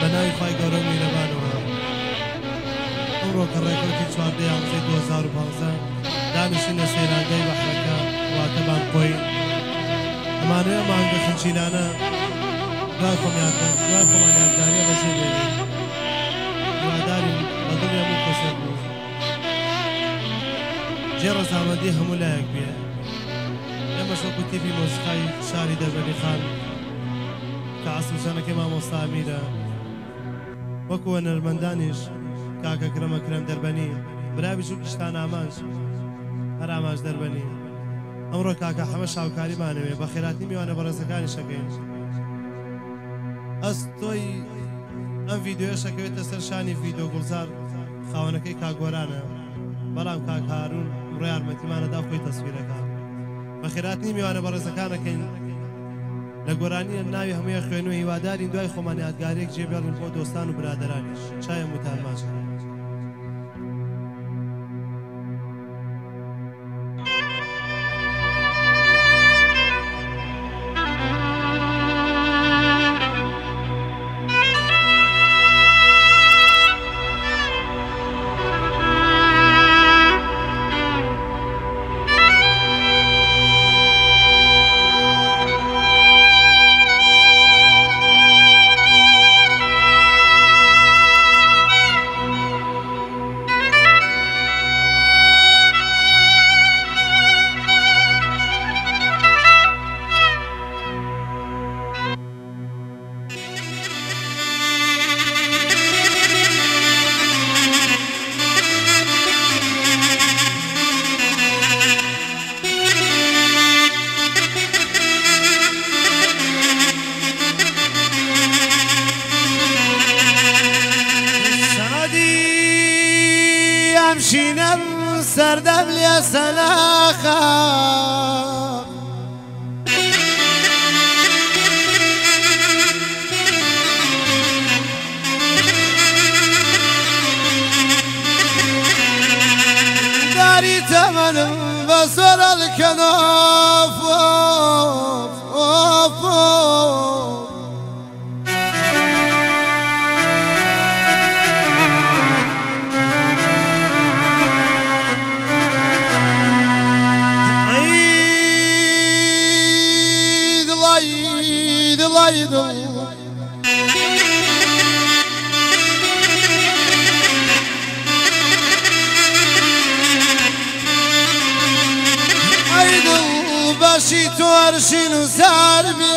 بەناوی خوای گەورە و میهرەبانەوە ئەمڕۆ کە ڕێکەوتی 14 یانزەی 2015 دانیشتینە سەیرانگەی بەحرەکە واتە بانکۆی ئەمانوێ مانگە خنچینانە دوای خۆمان یادگاریە بەجێ بێنین هیوادارین بەدڵی هەموو کەسێک بوو جێ ڕەزامەندی هەموو لایەک بێ ئێمەش وەکو تیپی مۆسیقای شاری دەربەنی خان کە عەسڵجانەکەی مامۆستا ئەمیرە وەکو هونەرمەندانیش کاکە کرەم دەربەنی برای بچوو کشتان ئامانج هەر ئامانج دەربەنی ئەمڕۆ کاکە حەمە شاوکاریمانەوێ بە خێراتی میوانە بەڕێزەکانی شەکەین ئەس تۆی ئەم ڤیدیۆ شەکەوێتە سەر شانی ڤیدیۆ گوڵزار خاوەنەکەی کاگۆرانە بەڵام کاک هارون ڕێ یارمەتیمانەدا خۆی تەسویرەکە بە خێراتنی میوانە بەڕێزەکانەکەین لە گۆرانیە ناوی هەمووی خوێنوە هیوادارین دوای خۆمان یادگارێک جێبێڵین بۆ دۆستان و برادەرانیش چایە موتان ماچ شینم سردم لێ سەلاخە داری تەمەنم بە زۆرە لکەنۆف باشی تو عرشین و زار بێ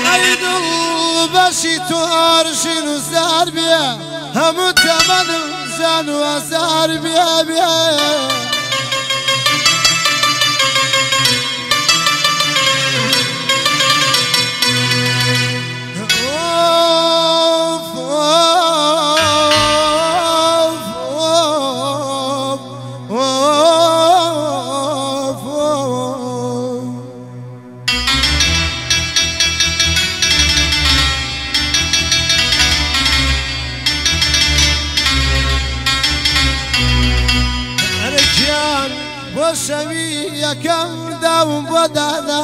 ئەی دڵ باشی تو عرشین و زار بێ هەموو تەمەنم زان و ئەزار بێ بۆ شەوی یەکەم داوم بۆ دانا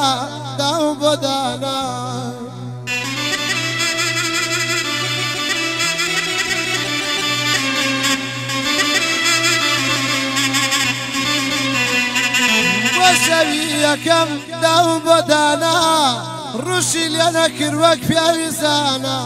بۆ شەوی یەکەم داوم بۆ دانا ڕوشی لێ نەکرد وەک پیاوی زانە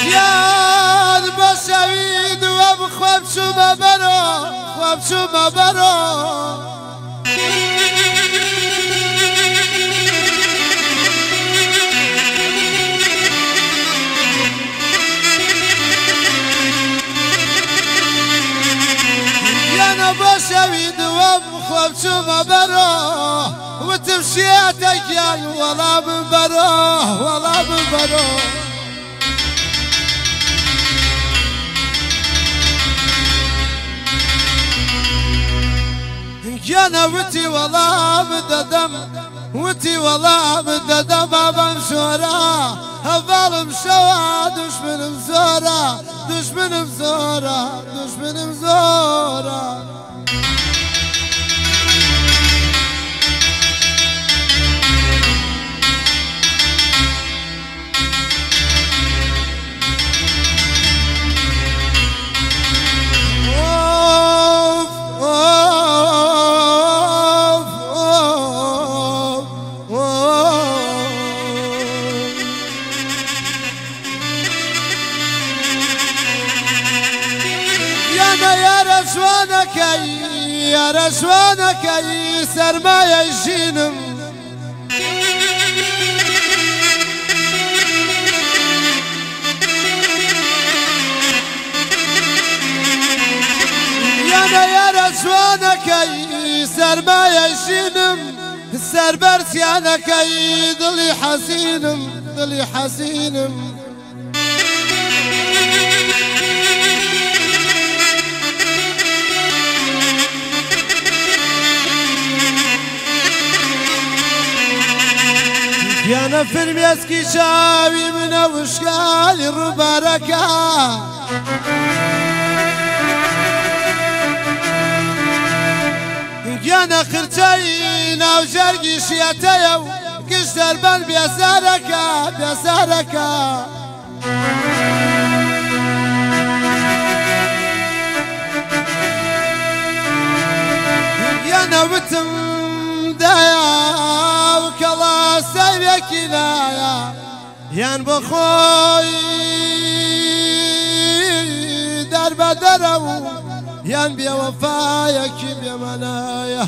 یاد بەشەوی دووەم خواب چوومە بەرۆ یانە بەشەوی دووەم خواب چوومە بەرۆ وتم شێتێکیان وەڵامم بەرۆ گیانە وتی وەڵام دەدەم وتی وەڵام دەدەم بەم شۆرە هەڤاڵم شەوە دوشمنم زۆرە دوشمنم زۆرە دوشمنم زۆرە یارە شوانەکەی سەرمایەی ژینم یارە شوانەکەی سەرمایەی ژینم سەربەرزیانەکەی دڵی حەزینم دڵی حەزینم گیانە فرمێسکی چاوی منە وشکالی ڕووبارەکە گیانە خرچەی ناوجەرگی شیەتەیە و گشت دەربەن بێزارەکە بێزارەکە گیانە وتم دایە سەیرێکی لایە یان بۆ خۆی دەربەدەرە و یان بێوەفایەکی بێمەنایە